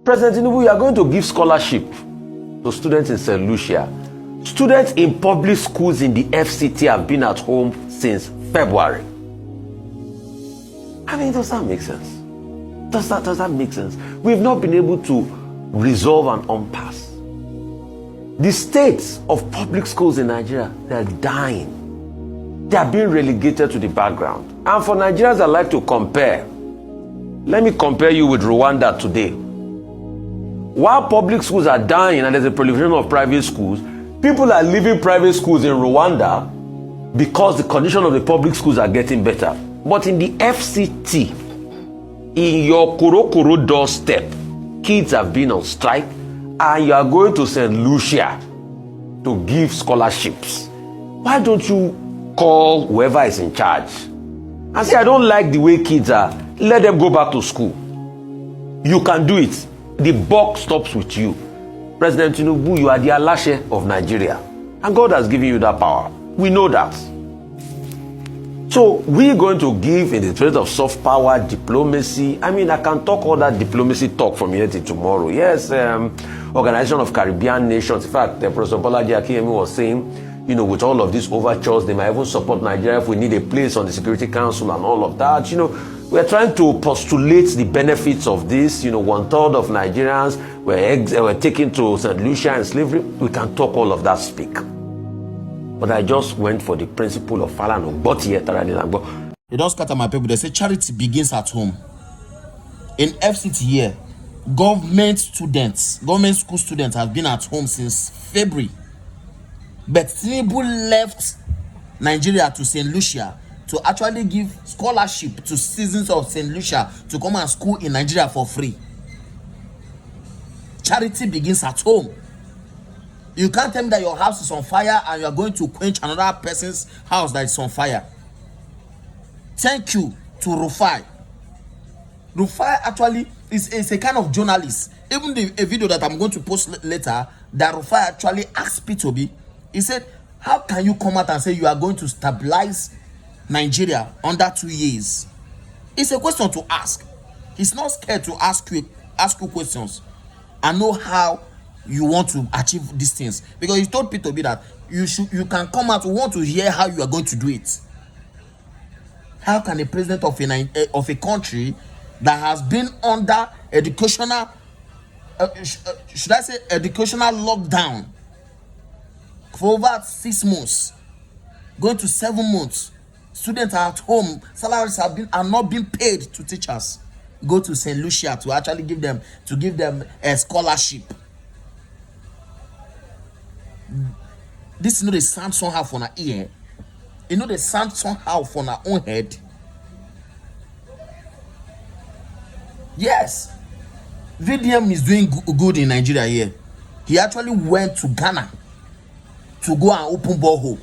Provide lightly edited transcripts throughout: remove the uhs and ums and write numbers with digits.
President Tinubu, you are going to give scholarship to students in St. Lucia. Students in public schools in the FCT have been at home since February. I mean, does that make sense? Does that make sense? We've not been able to resolve an impasse. The states of public schools in Nigeria, they're dying. They are being relegated to the background. And for Nigerians that like to compare, let me compare you with Rwanda today. While public schools are dying and there's a proliferation of private schools, people are leaving private schools in Rwanda because the condition of the public schools are getting better. But in the FCT, in your Korokoro doorstep, kids have been on strike, and you are going to St. Lucia to give scholarships. Why don't you call whoever is in charge and say, I don't like the way kids are, let them go back to school? You can do it. The buck stops with you. President Tinubu, you are the Alashe of Nigeria, and God has given you that power. We know that. So we're going to give in the spirit of soft power, diplomacy. I mean, I can talk all that diplomacy talk from here till tomorrow. Yes, Organization of Caribbean Nations. In fact, Professor Bolaji Akiyemi was saying, you know, with all of these overtures, they might even support Nigeria if we need a place on the Security Council and all of that. You know, we're trying to postulate the benefits of this. You know, 1/3 of Nigerians were taken to St. Lucia and slavery. We can talk all of that speak. But I just went for the principle of Falano. They don't scatter my people. They say charity begins at home. In FCT here, government school students have been at home since February. But Tinubu left Nigeria to St. Lucia to actually give scholarship to citizens of St. Lucia to come and school in Nigeria for free. Charity begins at home. You can't tell me that your house is on fire and you are going to quench another person's house that is on fire. Thank you to RUFAI. RUFAI actually is a kind of journalist. Even a video that I'm going to post later, that RUFAI actually asked P2B, he said, how can you come out and say you are going to stabilize Nigeria under 2 years? It's a question to ask. He's not scared to ask you questions and know how you want to achieve these things, because he told P2B that you can come out. We want to hear how you are going to do it. How can a president of a country that has been under educational educational lockdown for over 6 months, going to 7 months, students are at home, salaries are not being paid to teachers, go to St. Lucia to actually give them a scholarship? This, you know, they sound somehow for our ear. You know, they sound somehow for our own head. Yes, VDM is doing good in Nigeria here. He actually went to Ghana to go and open borehole.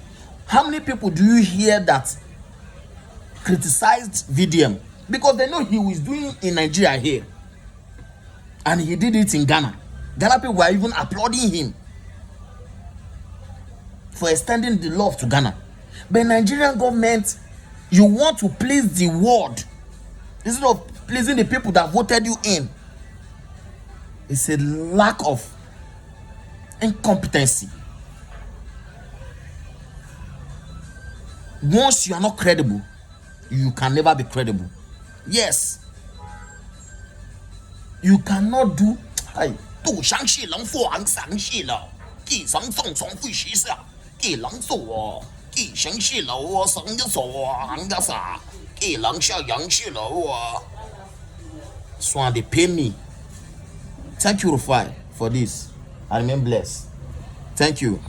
How many people do you hear that criticized VDM? Because they know he was doing in Nigeria here, and he did it in Ghana. Ghana people were even applauding him for extending the love to Ghana. But Nigerian government, you want to please the world instead of pleasing the people that voted you in. It's a lack of incompetency. Once you are not credible, you can never be credible. Yes, you cannot do. So they pay me. Thank you, RUFAI, for this. I remain blessed. Thank you.